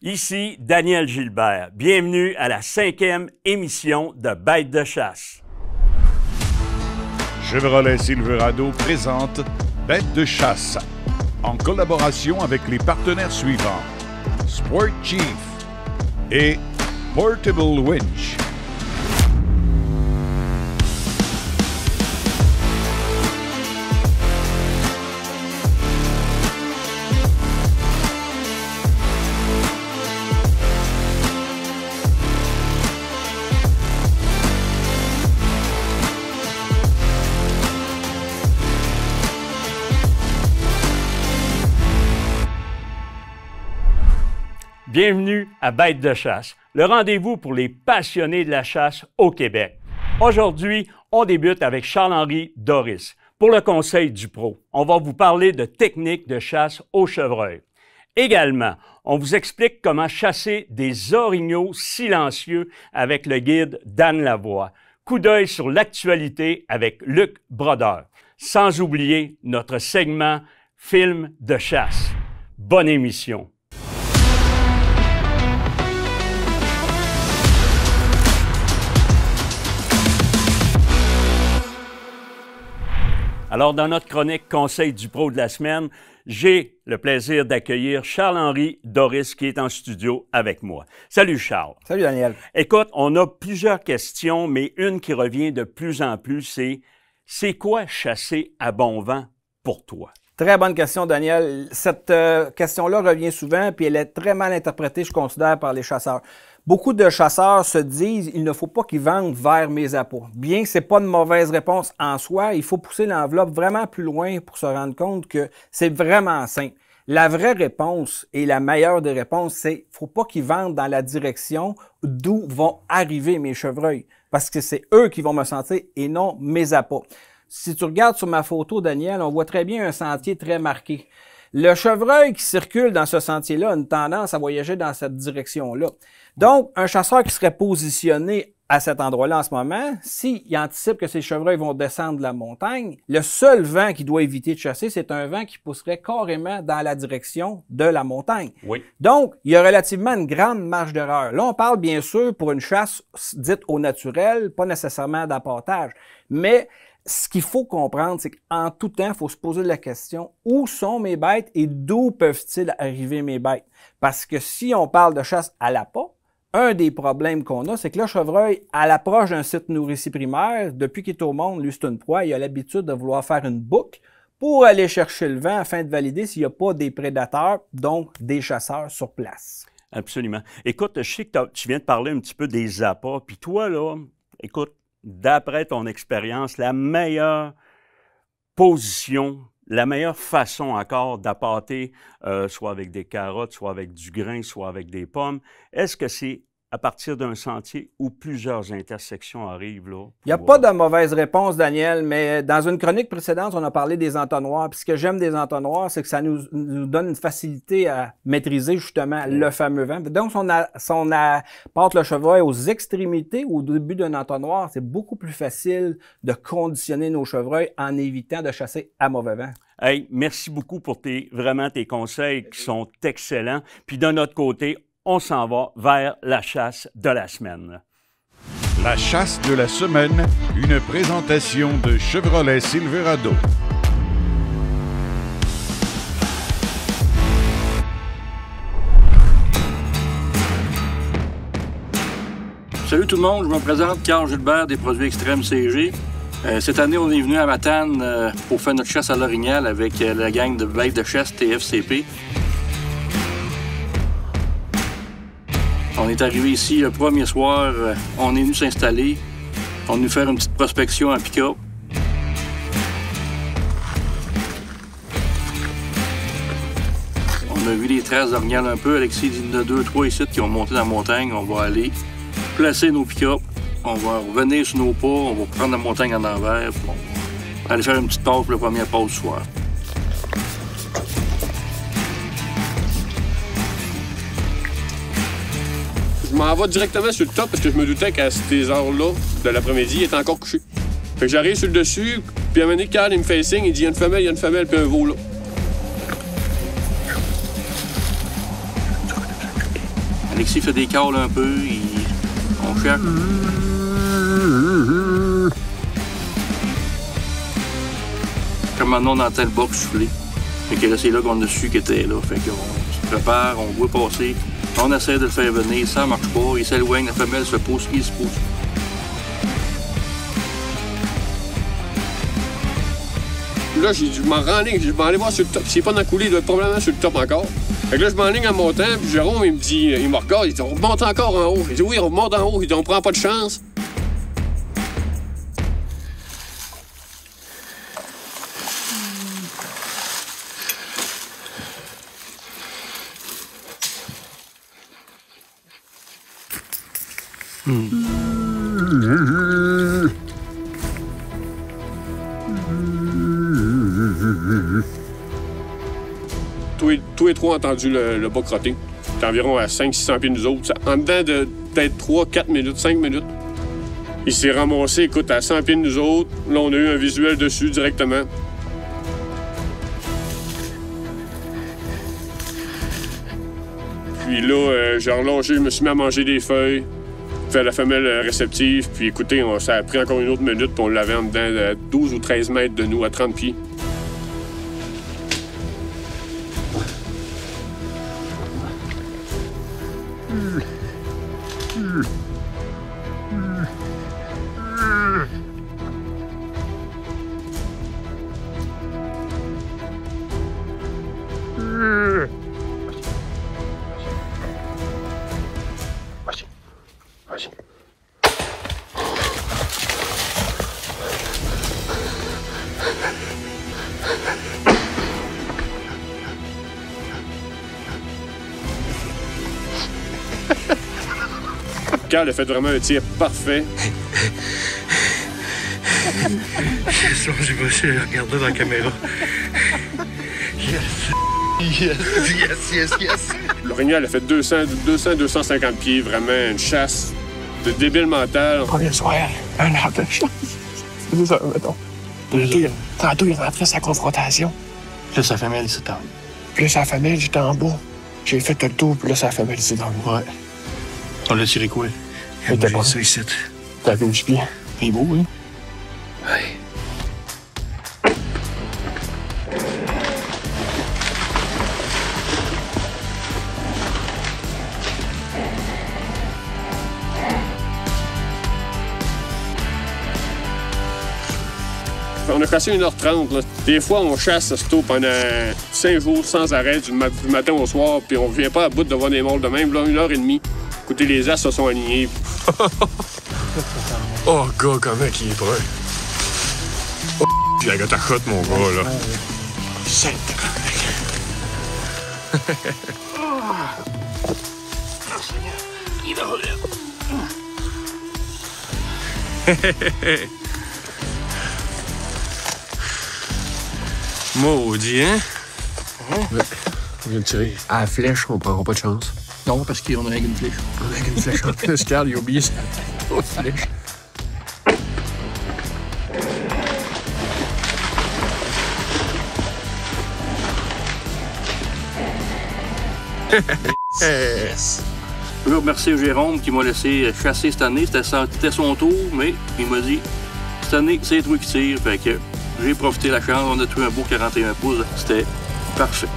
Ici Daniel Gilbert. Bienvenue à la 5e émission de Bêtes de chasse. Chevrolet Silverado présente Bêtes de chasse en collaboration avec les partenaires suivants: Sport Chief et Portable Winch. Bienvenue à Bêtes de chasse, le rendez-vous pour les passionnés de la chasse au Québec. Aujourd'hui, on débute avec Charles-Henri Doris. Pour le Conseil du Pro, on va vous parler de techniques de chasse au chevreuil. Également, on vous explique comment chasser des orignaux silencieux avec le guide Dan Lavoie. Coup d'œil sur l'actualité avec Luc Brodeur. Sans oublier notre segment Film de chasse. Bonne émission! Alors, dans notre chronique Conseil du Pro de la semaine, j'ai le plaisir d'accueillir Charles-Henri Doris qui est en studio avec moi. Salut Charles. Salut Daniel. Écoute, on a plusieurs questions, mais une qui revient de plus en plus, c'est quoi chasser à bon vent pour toi? Très bonne question, Daniel. Cette question-là revient souvent, puis elle est très mal interprétée, je considère, par les chasseurs. Beaucoup de chasseurs se disent « il ne faut pas qu'ils vendent vers mes appâts ». Bien que ce n'est pas une mauvaise réponse en soi, il faut pousser l'enveloppe vraiment plus loin pour se rendre compte que c'est vraiment simple. La vraie réponse et la meilleure des réponses, c'est qu'il ne faut pas qu'ils vendent dans la direction d'où vont arriver mes chevreuils, parce que c'est eux qui vont me sentir et non mes appâts. Si tu regardes sur ma photo, Daniel, on voit très bien un sentier très marqué. Le chevreuil qui circule dans ce sentier-là a une tendance à voyager dans cette direction-là. Donc, un chasseur qui serait positionné à cet endroit-là en ce moment, s'il anticipe que ces chevreuils vont descendre la montagne, le seul vent qu'il doit éviter de chasser, c'est un vent qui pousserait carrément dans la direction de la montagne. Oui. Donc, il y a relativement une grande marge d'erreur. Là, on parle bien sûr pour une chasse dite au naturel, pas nécessairement d'appâtage, mais ce qu'il faut comprendre, c'est qu'en tout temps, il faut se poser la question « Où sont mes bêtes et d'où peuvent-ils arriver mes bêtes? » Parce que si on parle de chasse à l'appât, un des problèmes qu'on a, c'est que le chevreuil, à l'approche d'un site nourricier primaire, depuis qu'il est au monde, lui, c'est une proie, il a l'habitude de vouloir faire une boucle pour aller chercher le vent afin de valider s'il n'y a pas des prédateurs, donc des chasseurs sur place. Absolument. Écoute, je sais que tu viens de parler un petit peu des appâts, puis toi, là, écoute, d'après ton expérience, la meilleure position, la meilleure façon encore d'appâter, soit avec des carottes, soit avec du grain, soit avec des pommes, est-ce que c'est à partir d'un sentier où plusieurs intersections arrivent là? Il n'y a pas de mauvaise réponse, Daniel, mais dans une chronique précédente, on a parlé des entonnoirs. Puis ce que j'aime des entonnoirs, c'est que ça nous donne une facilité à maîtriser justement le fameux vent. Donc, si on apporte le chevreuil aux extrémités, au début d'un entonnoir, c'est beaucoup plus facile de conditionner nos chevreuils en évitant de chasser à mauvais vent. Hey, merci beaucoup pour vraiment tes conseils qui sont excellents. Puis de notre côté, on s'en va vers la chasse de la semaine. La chasse de la semaine, une présentation de Chevrolet Silverado. Salut tout le monde, je me présente Carl Gilbert des produits extrêmes CG. Cette année, on est venu à Matane pour faire notre chasse à l'orignal avec la gang de Bêtes de chasse TFCP. On est arrivé ici le premier soir, on est venu s'installer, on est venu faire une petite prospection en pick-up. On a vu les traces d'orignal un peu, Alexis dit qu'il y en a 2, 3 ici qui ont monté dans la montagne, on va aller placer nos pick-up, on va revenir sur nos pas, on va prendre la montagne en envers, puis on va aller faire une petite pause pour la première pause du soir. Je m'en vais directement sur le top parce que je me doutais qu'à ces heures-là de l'après-midi, il était encore couché. Fait que j'arrive sur le dessus, puis à un moment donné, Carl, il me fait signe, il dit il y a une femelle, puis un veau là. Alexis fait des cales un peu, on cherche. Comme maintenant, on entend le bas souffler. Fait que là, c'est là qu'on a su qu'il était là. Fait qu'on se prépare, on voit passer. On essaie de le faire venir, ça marche pas. Il s'éloigne, la femelle se pousse, il se pousse. Là, je m'en rends en ligne, je vais aller voir sur le top. S'il n'est pas dans la coulée, il doit être probablement sur le top encore. Fait que là, je m'enligne en montant, puis Jérôme, il me dit, il me regarde, il dit, on remonte encore en haut. Il dit, oui, on remonte en haut. Il dit, on prend pas de chance. Tous les trois ont entendu le bas crotter. C'est environ à 500-600 pieds de nous autres. En dedans de peut-être 3-4 minutes, 5 minutes. Il s'est ramassé, écoute, à 100 pieds de nous autres. Là, on a eu un visuel dessus directement. Puis là, j'ai relâché, je me suis mis à manger des feuilles, faire la femelle réceptive. Puis écoutez, ça a pris encore une autre minute, puis on l'avait en dedans de 12 ou 13 mètres de nous, à 30 pieds. Carl a fait vraiment un tir parfait. C'est ça, j'ai réussi à regarder dans la caméra. Yes. L'orignal a fait 200-250 pieds, vraiment une chasse de débile mental. Premier soir, un arbre de chance. C'est 2 heures, mettons. Tantôt, il rentrait sa confrontation. Là, sa femelle s'est en. Puis là, sa femelle, j'étais en bas. J'ai fait le tour, puis là, sa femelle, c'est dans le bois. Ouais. On l'a tiré quoi? Il était pas ça ici. T'as vu le pied? Il est beau, hein? Ouais. On a passé 1h30. Là. Des fois, on chasse ce taux pendant 5 jours sans arrêt, du matin au soir, puis on vient pas à bout de voir des mâles de même. Là, 1h30. Écoutez, les as se sont alignés. Oh, gars, comment il est prêt? Oh, il a ta cote, mon gars, là. C'est Il est maudit, hein? Ouais. On vient de tirer. À la flèche, on prendra pas de chance. Non, parce qu'on a avec une flèche. On a une flèche en plus. Carl, il a oublié sa flèche. Yes. Je veux remercier Jérôme qui m'a laissé chasser cette année. C'était son tour, mais il m'a dit cette année, c'est toi qui tires. Fait que j'ai profité de la chance. On a trouvé un beau 41 pouces. C'était parfait.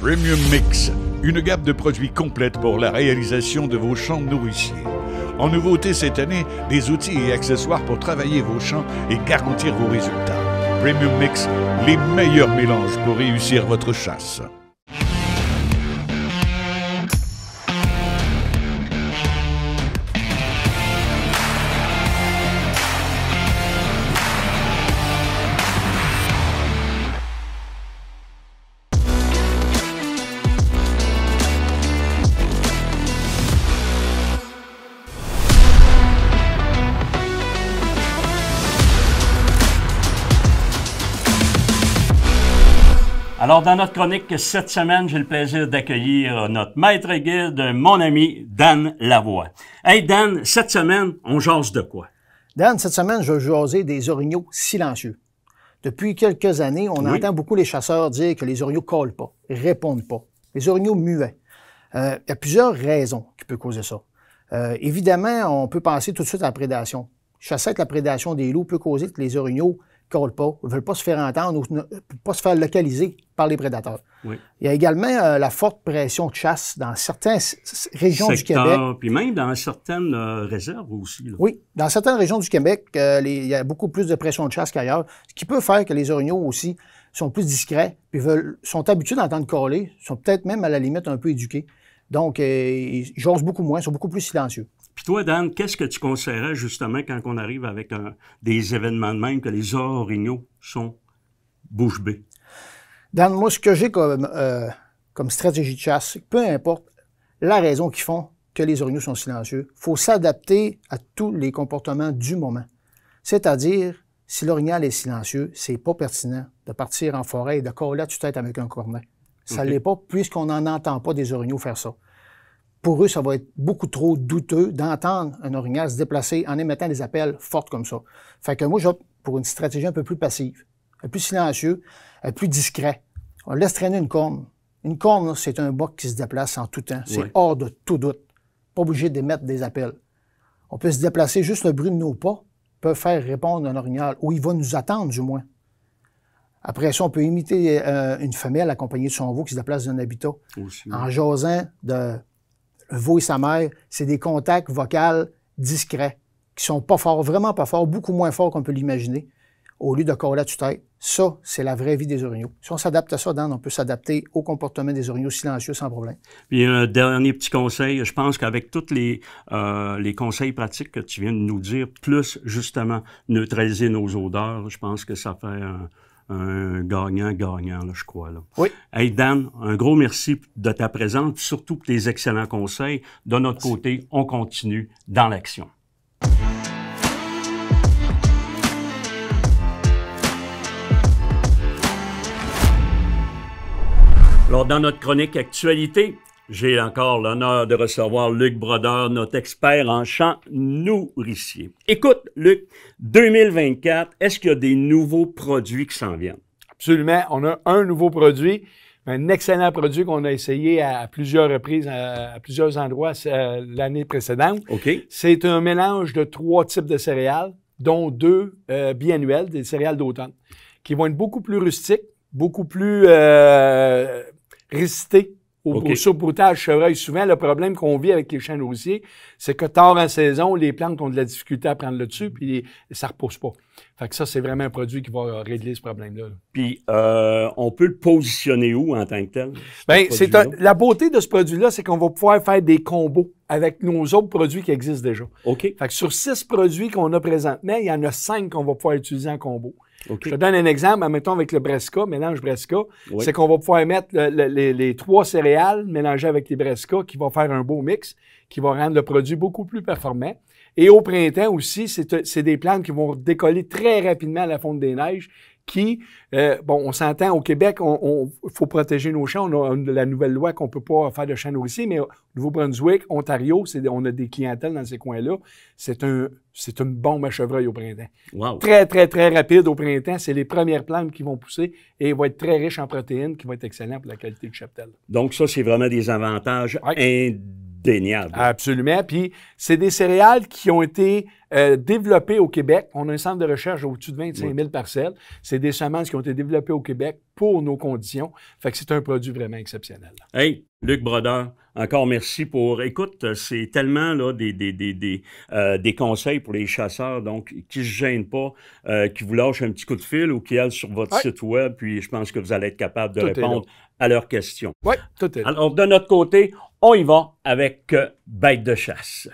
Premium Mix, une gamme de produits complète pour la réalisation de vos champs nourriciers. En nouveauté cette année, des outils et accessoires pour travailler vos champs et garantir vos résultats. Premium Mix, les meilleurs mélanges pour réussir votre chasse. Alors, dans notre chronique cette semaine, j'ai le plaisir d'accueillir notre maître guide, mon ami Dan Lavoie. Hey Dan, cette semaine, on jase de quoi? Dan, cette semaine, je vais jaser des orignaux silencieux. Depuis quelques années, on entend beaucoup les chasseurs dire que les orignaux ne collent pas, répondent pas. Les orignaux muets. Il y a plusieurs raisons qui peuvent causer ça. Évidemment, on peut penser tout de suite à la prédation. Chasser avec la prédation des loups peut causer que les orignaux ne collent pas, ne veulent pas se faire entendre ou ne pas se faire localiser par les prédateurs. Oui. Il y a également la forte pression de chasse dans certaines régions du Québec. Puis même dans certaines réserves aussi. Là. Oui, dans certaines régions du Québec, il y a beaucoup plus de pression de chasse qu'ailleurs, ce qui peut faire que les orignaux aussi sont plus discrets, puis sont habitués d'entendre caller, sont peut-être même à la limite un peu éduqués. Donc, ils jasent beaucoup moins, sont beaucoup plus silencieux. Puis toi, Dan, qu'est-ce que tu conseillerais justement quand on arrive avec des événements de même que les orignaux sont bouche bée? Dan, moi, ce que j'ai comme stratégie de chasse, c'est que peu importe la raison qui font que les orignaux sont silencieux, il faut s'adapter à tous les comportements du moment. C'est-à-dire, si l'orignal est silencieux, c'est pas pertinent de partir en forêt et de coller à tue-tête avec un cornet. Ça ne l'est pas, puisqu'on n'en entend pas des orignaux faire ça. Pour eux, ça va être beaucoup trop douteux d'entendre un orignal se déplacer en émettant des appels forts comme ça. Fait que moi, j'opte pour une stratégie un peu plus passive, un peu plus silencieux, un peu plus discret. On laisse traîner une corne. Une corne, c'est un boc qui se déplace en tout temps. C'est hors de tout doute. Pas obligé d'émettre des appels. On peut se déplacer, juste le bruit de nos pas peut faire répondre un orignal, ou il va nous attendre du moins. Après ça, on peut imiter une femelle accompagnée de son veau qui se déplace dans un habitat. Aussi. En jasant de le veau et sa mère, c'est des contacts vocaux discrets, qui sont pas forts, vraiment pas forts, beaucoup moins forts qu'on peut l'imaginer, au lieu de coller à tue-tête. Ça, c'est la vraie vie des orignaux. Si on s'adapte à ça, Dan, on peut s'adapter au comportement des orignaux silencieux sans problème. Puis un dernier petit conseil, je pense qu'avec tous les conseils pratiques que tu viens de nous dire, plus justement neutraliser nos odeurs, je pense que ça fait un gagnant-gagnant, là, je crois. Là. Oui. Hey Dan, un gros merci de ta présence, surtout pour tes excellents conseils. De notre côté, on continue dans l'action. Alors, dans notre chronique actualité, j'ai encore l'honneur de recevoir Luc Brodeur, notre expert en champs nourriciers. Écoute, Luc, 2024, est-ce qu'il y a des nouveaux produits qui s'en viennent? Absolument. On a un nouveau produit, un excellent produit qu'on a essayé à plusieurs reprises, à plusieurs endroits l'année précédente. OK. C'est un mélange de 3 types de céréales, dont 2 biannuelles, des céréales d'automne, qui vont être beaucoup plus rustiques, beaucoup plus résistés au saupoutage chevreuil. Souvent, le problème qu'on vit avec les champs nourriciers, c'est que tard en saison, les plantes ont de la difficulté à prendre le dessus, puis ça ne repousse pas. Fait que ça, c'est vraiment un produit qui va régler ce problème-là. Puis, on peut le positionner où en tant que tel? Bien, la beauté de ce produit-là, c'est qu'on va pouvoir faire des combos avec nos autres produits qui existent déjà. OK. Fait que sur 6 produits qu'on a présentement, il y en a 5 qu'on va pouvoir utiliser en combo. Okay. Je te donne un exemple, mettons avec le Bresca, mélange Bresca, c'est qu'on va pouvoir mettre les 3 céréales mélangées avec les Bresca qui vont faire un beau mix, qui va rendre le produit beaucoup plus performant. Et au printemps aussi, c'est des plantes qui vont décoller très rapidement à la fonte des neiges, qui, on s'entend, au Québec, il faut protéger nos champs. On a la nouvelle loi qu'on ne peut pas faire de champs nourriciers, mais au Nouveau-Brunswick, Ontario, on a des clientèles dans ces coins-là. C'est une bombe à chevreuil au printemps. Wow. Très, très, très rapide au printemps. C'est les premières plantes qui vont pousser et il va être très riche en protéines, qui va être excellent pour la qualité du cheptel. Donc ça, c'est vraiment des avantages indéniables. Absolument. Puis, c'est des céréales qui ont été développées au Québec. On a un centre de recherche au-dessus de 25 000 parcelles. C'est des semences qui ont été développées au Québec pour nos conditions. Fait que c'est un produit vraiment exceptionnel. Hey, Luc Brodeur, encore merci pour... Écoute, c'est tellement là des conseils pour les chasseurs, donc qui ne se gênent pas, qui vous lâchent un petit coup de fil ou qui allent sur votre site web, puis je pense que vous allez être capable de répondre à leurs questions. Oui, tout est là. Alors, de notre côté, on y va avec Bête de chasse.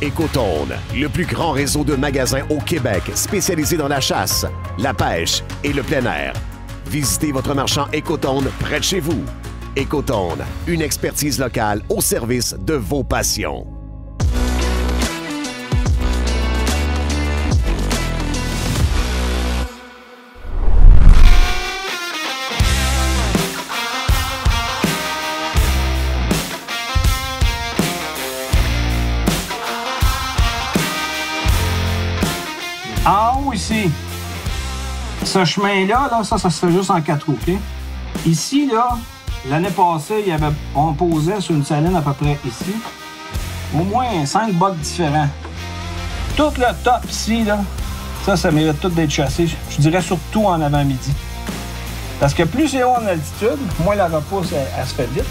Écotone, le plus grand réseau de magasins au Québec spécialisé dans la chasse, la pêche et le plein air. Visitez votre marchand Écotone près de chez vous. Écotone, une expertise locale au service de vos passions. En haut, ici, ce chemin-là, ça se fait juste en 4 roues, OK? Ici, là, l'année passée, on posait sur une saline à peu près ici, au moins 5 bocs différents. Tout le top ici, là, ça mérite tout d'être chassé. Je dirais surtout en avant-midi. Parce que plus c'est haut en altitude, moins la repousse, elle se fait vite.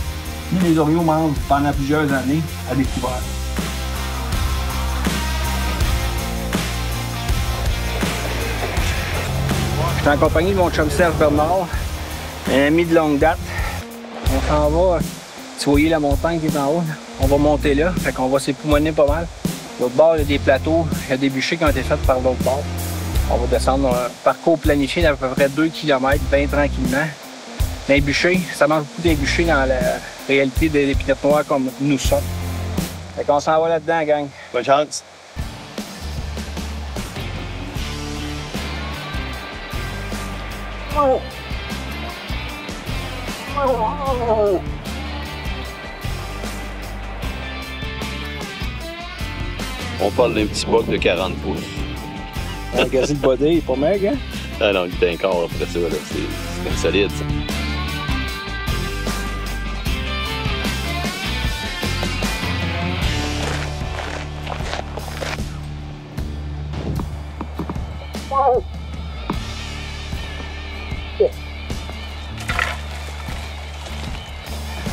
Puis les orignaux mangent pendant plusieurs années à découvert. Je suis en compagnie de mon chum Serge Bernard, un ami de longue date. On s'en va, tu voyais la montagne qui est en haut, là. On va monter là, fait qu'on va s'époumoner pas mal. L'autre bord, il y a des plateaux, il y a des bûchers qui ont été faits par l'autre bord. On va descendre un parcours planifié d'à peu près 2 km, bien tranquillement. Les bûchers, ça mange beaucoup des bûchers dans la réalité des épinettes noires comme nous sommes. Fait qu'on s'en va là-dedans, gang. Bonne chance! On parle d'un petit boc de 40 pouces. Un gazé de body, il est pas maigre, hein? Ah non, il est encore après ça, là. C'est solide, ça.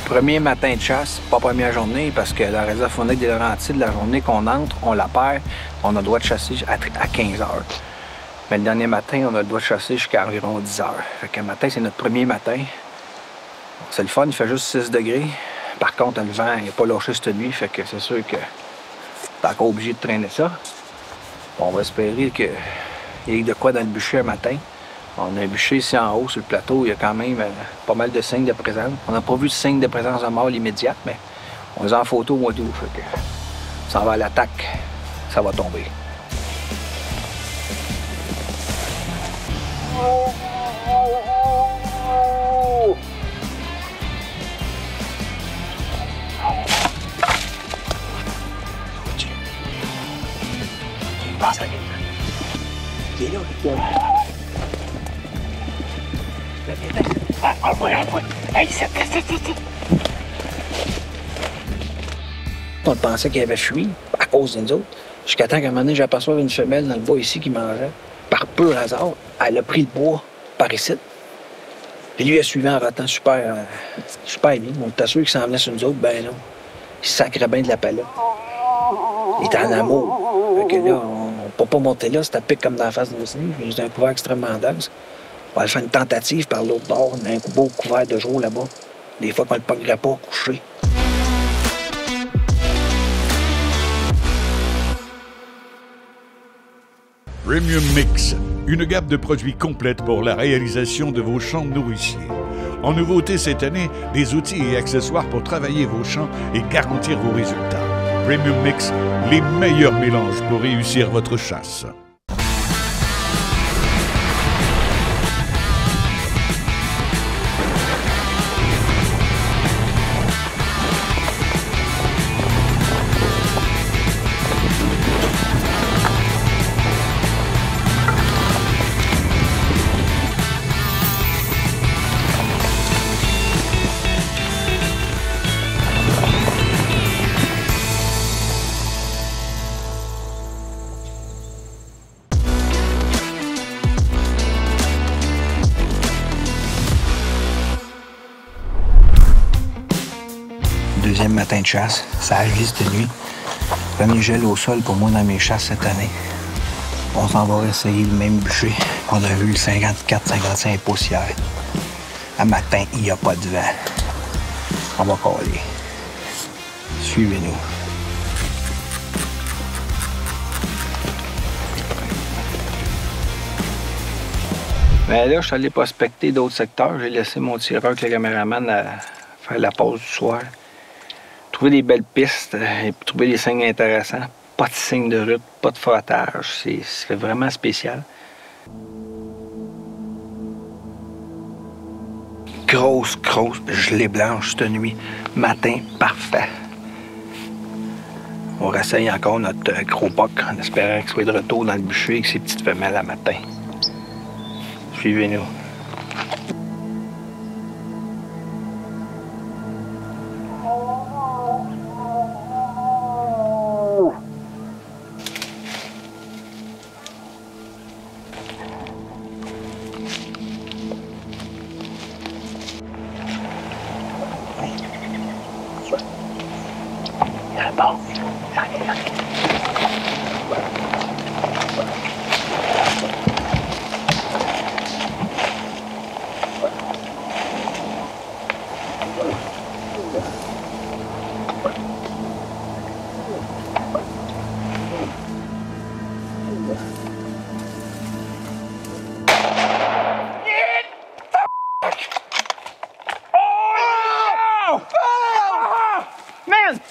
Premier matin de chasse, pas première journée, parce que la réserve faunique des Laurentides, la journée qu'on entre, on la perd, on a le droit de chasser à 15 heures. Mais le dernier matin, on a le droit de chasser jusqu'à environ 10 heures. Fait que le matin, c'est notre premier matin. C'est le fun, il fait juste 6 degrés. Par contre, le vent n'est pas lâché cette nuit, fait que c'est sûr que t'es encore obligé de traîner ça. On va espérer qu'il y ait de quoi dans le bûcher un matin. On a un bûcher ici en haut sur le plateau, il y a quand même pas mal de signes de présence. On n'a pas vu de signes de présence de mâle immédiate, mais on les a en photo au mois d'août. Ça va à l'attaque, ça va tomber. Il est là, on pensait qu'il avait fui à cause de nous autres. Jusqu'à temps qu'à un moment donné, j'aperçois une femelle dans le bois ici qui mangeait. Par pur hasard, elle a pris le bois par ici. Puis lui, il a suivi en ratant super bien. On était sûr qu'il s'en venait sur nous autres. Ben non. Il sacrait bien de la palette. Il était en amour. Fait que là, on ne peut pas monter là, c'était pique comme dans la face de nous. C'est un couvert extrêmement dense. On va aller faire une tentative par l'autre bord. On a un beau couvert de jour là-bas. Des fois qu'on ne le pognerait pas couché. Premium Mix, une gamme de produits complète pour la réalisation de vos champs nourriciers. En nouveauté cette année, des outils et accessoires pour travailler vos champs et garantir vos résultats. Premium Mix, les meilleurs mélanges pour réussir votre chasse. Deuxième matin de chasse, ça a agi cette nuit. Premier gel au sol pour moi dans mes chasses cette année. On s'en va essayer le même bûcher qu'on a vu le 54-55 pouces hier. À matin, il n'y a pas de vent. On va coller. Suivez-nous. Ben là, je suis allé prospecter d'autres secteurs. J'ai laissé mon tireur avec le caméraman à faire la pause du soir. Trouver des belles pistes et trouver des signes intéressants. Pas de signes de route, pas de frottage. C'est vraiment spécial. Grosse gelée blanche cette nuit. Matin, parfait. On réessaye encore notre gros boc en espérant qu'il soit de retour dans le bûcher avec ses petites femelles à matin. Suivez-nous.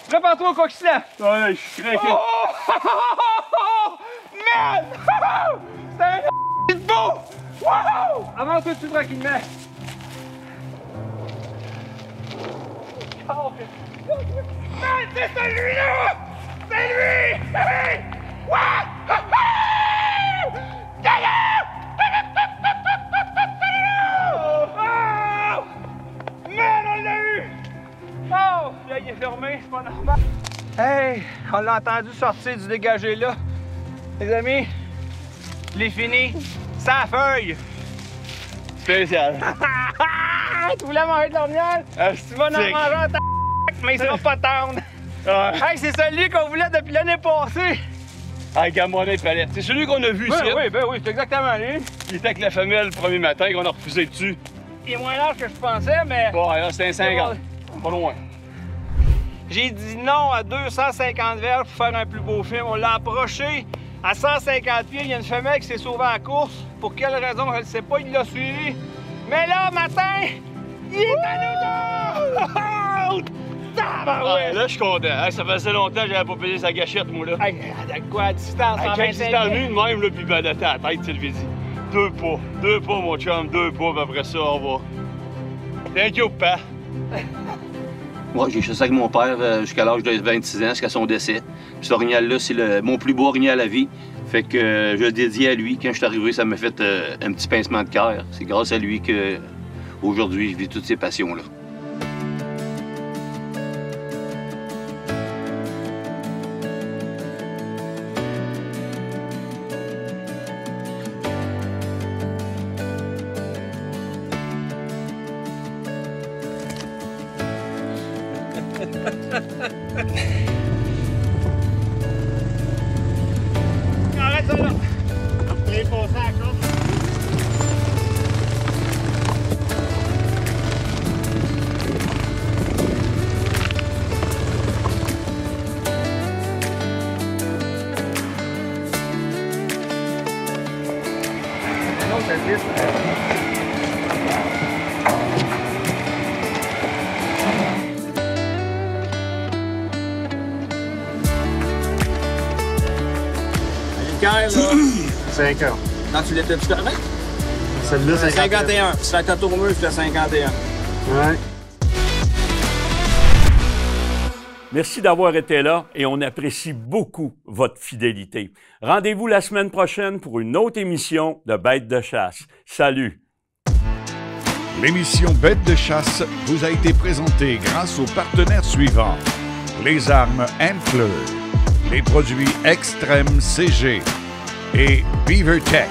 Prépare-toi au coccinelle! Ouais, je suis craqué. Man! C'est un de beau! Wow! Avance-toi dessus tranquillement. Man, c'est celui-là! C'est lui! Wow! Man, on l'a eu! Oh! Là, il est fermé, c'est pas normal. Hey! On l'a entendu sortir du dégagé là. Les amis, je l'ai fini. Sans feuille! Spécial. Tu voulais manger de l'ornial? Tu vas en manger un mais il sera pas tendre. Ouais. Hey, c'est celui qu'on voulait depuis l'année passée. Avec Gamonin et Palette. C'est celui qu'on a vu ici. Ben oui, c'est exactement lui. Il était avec la femelle le premier matin qu'on a refusé dessus. Il est moins large que je pensais, mais... Bon, alors c'était un 50. Pas loin. J'ai dit non à 250 verges pour faire un plus beau film. On l'a approché à 150 pieds. Il y a une femelle qui s'est sauvée à la course. Pour quelle raison, je ne sais pas, il l'a suivi. Mais là, matin, il est à nous! Ouais, là, je suis content. Hein, ça faisait longtemps que j'avais pas payé sa gâchette, moi, là. Hey, avec quoi, à distance, Quand il s'est envenu de même, là, puis ben, de ta tête, tu le dit. 2 pas, mon chum, 2 pas, puis après ça, on va. Thank you, pa. Moi, j'ai chassé avec mon père jusqu'à l'âge de 26 ans, jusqu'à son décès. Puis ce orignal-là, c'est mon plus beau orignal à vie. Fait que je le dédie à lui. Quand je suis arrivé, ça m'a fait un petit pincement de cœur. C'est grâce à lui que aujourd'hui je vis toutes ces passions-là. Arrête ça là! Il est passé à la corde. Non, ça glisse. Là. 5 ans. Non, tu l'étais-tu correct? Celle-là, c'est 51. C'est la cote au mur, c'était 51. Ouais. Merci d'avoir été là et on apprécie beaucoup votre fidélité. Rendez-vous la semaine prochaine pour une autre émission de Bêtes de chasse. Salut! L'émission Bêtes de chasse vous a été présentée grâce aux partenaires suivants. Les armes Antler, les produits Extrême CG et BeaverTech.